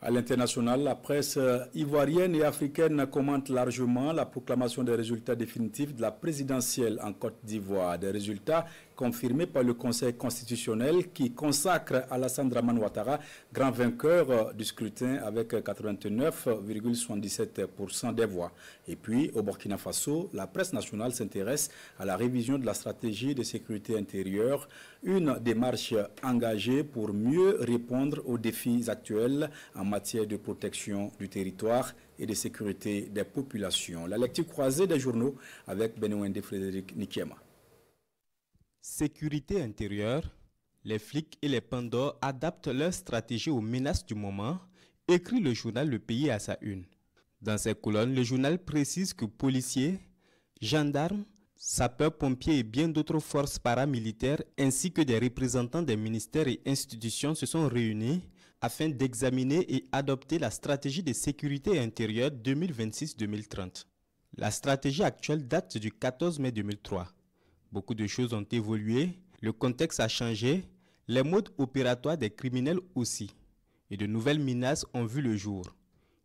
À l'international, la presse ivoirienne et africaine commente largement la proclamation des résultats définitifs de la présidentielle en Côte d'Ivoire. Des résultats confirmés par le Conseil constitutionnel qui consacre Alassane Dramane Ouattara grand vainqueur du scrutin avec 89,77% des voix. Et puis, au Burkina Faso, la presse nationale s'intéresse à la révision de la stratégie de sécurité intérieure, une démarche engagée pour mieux répondre aux défis actuels en matière de protection du territoire et de sécurité des populations. La lecture croisée des journaux avec Benouende Frédéric Nikiema. Sécurité intérieure, les flics et les pandas adaptent leur stratégie aux menaces du moment, écrit le journal Le Pays à sa une. Dans ses colonnes, le journal précise que policiers, gendarmes, sapeurs-pompiers et bien d'autres forces paramilitaires ainsi que des représentants des ministères et institutions se sont réunis afin d'examiner et adopter la stratégie de sécurité intérieure 2026-2030. La stratégie actuelle date du 14 mai 2003. Beaucoup de choses ont évolué, le contexte a changé, les modes opératoires des criminels aussi, et de nouvelles menaces ont vu le jour.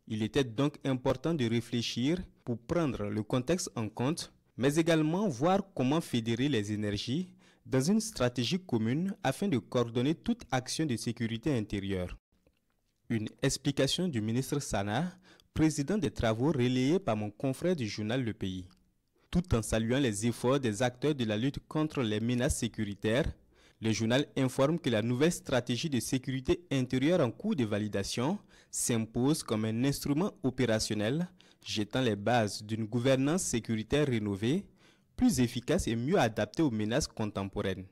Il était donc important de réfléchir pour prendre le contexte en compte, mais également voir comment fédérer les énergies dans une stratégie commune afin de coordonner toute action de sécurité intérieure. Une explication du ministre Sana, président des travaux relayés par mon confrère du journal Le Pays. Tout en saluant les efforts des acteurs de la lutte contre les menaces sécuritaires, le journal informe que la nouvelle stratégie de sécurité intérieure en cours de validation s'impose comme un instrument opérationnel, jetant les bases d'une gouvernance sécuritaire rénovée, plus efficace et mieux adaptée aux menaces contemporaines.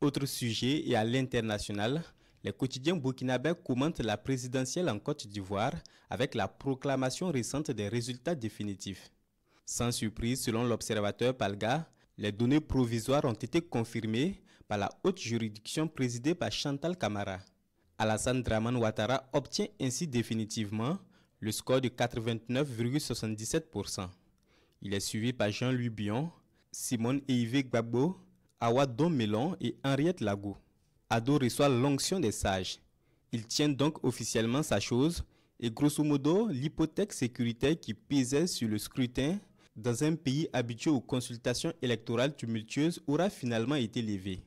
Autre sujet et à l'international, les quotidiens burkinabés commentent la présidentielle en Côte d'Ivoire avec la proclamation récente des résultats définitifs. Sans surprise, selon l'observateur Palga, les données provisoires ont été confirmées par la haute juridiction présidée par Chantal Camara. Alassane Dramane Ouattara obtient ainsi définitivement le score de 89,77%. Il est suivi par Jean-Louis Bion, Simone Eivé Gbagbo, Awa Don Melon et Henriette Lagou. Ado reçoit l'onction des sages. Il tient donc officiellement sa chose et grosso modo, l'hypothèque sécuritaire qui pesait sur le scrutin dans un pays habitué aux consultations électorales tumultueuses aura finalement été levée.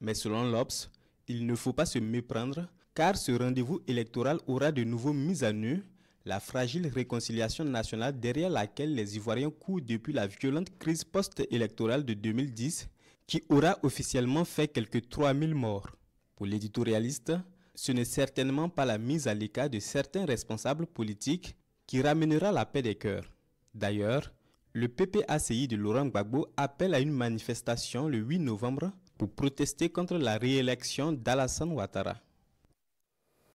Mais selon l'Obs, il ne faut pas se méprendre car ce rendez-vous électoral aura de nouveau mis à nu la fragile réconciliation nationale derrière laquelle les Ivoiriens courent depuis la violente crise post-électorale de 2010 qui aura officiellement fait quelques 3000 morts. Pour l'éditorialiste, ce n'est certainement pas la mise à l'écart de certains responsables politiques qui ramènera la paix des cœurs. D'ailleurs, le PPACI de Laurent Gbagbo appelle à une manifestation le 8 novembre pour protester contre la réélection d'Alassane Ouattara.